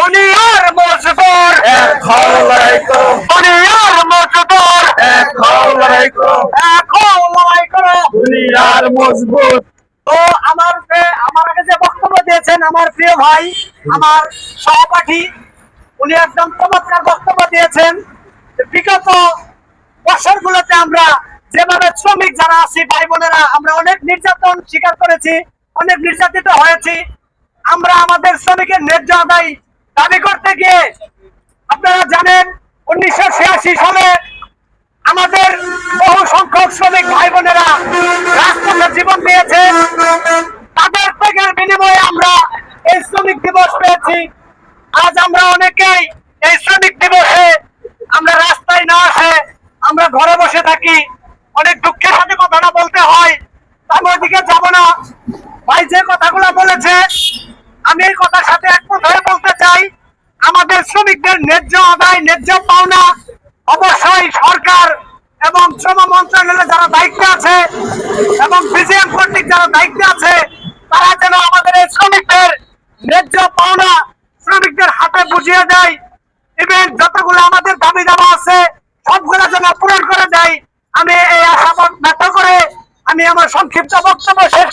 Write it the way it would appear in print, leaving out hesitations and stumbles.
দুনিয়ার মজদুর এখন লড়াই করো, দুনিয়ার মজদুর এখন লড়াই করো, এখন লড়াই করো। দুনিয়ার মজবুত। তো আমার আগে যে বক্তব্য দিয়েছেন আমার প্রিয় ভাই, আমার সহপাঠী, উনি একদম চমৎকার বক্তব্য দিয়েছেন। বিগত বছরগুলোতে আমরা যেভাবে শ্রমিক যারা আছি ভাই বোনেরা, আমরা অনেক নির্যাতন স্বীকার করেছি, অনেক নির্যাতিত হয়েছি। আমরা আমাদের শ্রমিকের ন্যায্য আদায় দাবি করতে গিয়ে আপনারা জানেন 1986 সালে আমাদের বহু সংখ্যক শ্রমিক ভাই বোনেরা রাজপথে জীবন দিয়েছে। তাদের ত্যাগের বিনিময়ে আমরা এই শ্রমিক দিবস পেয়েছি। আজ আমরা অনেকেই এই শ্রমিক দিবসে আমরা রাস্তায় না আসে আমরা ঘরে বসে থাকি। অনেক দুঃখের সাথে কথাটা বলতে হয়, আমি ওইদিকে যাব না। ভাই যে কথাগুলো বলেছে আমি এই কথার সাথে একমত হয়ে বলতে চাই, আমাদের শ্রমিকদের ন্যায্য আদায়, ন্যায্য পাওনা অবশ্যই সরকার এবং শ্রম মন্ত্রণালয়ে যারা দায়িত্বে আছে এবং বিজিএম কর্তৃক যারা দায়িত্বে আছে, তারা যেন আমাদের এই শ্রমিকদের ন্যায্য পাওনা শ্রমিকদের হাতে বুঝিয়ে দেয়। ইভেন যতগুলো আমাদের দাবি দাবা আছে সবগুলো যেন পূরণ করে দেয়। আমি এই আশাবাদ ব্যক্ত করে আমি আমার সংক্ষিপ্ত বক্তব্য শেষ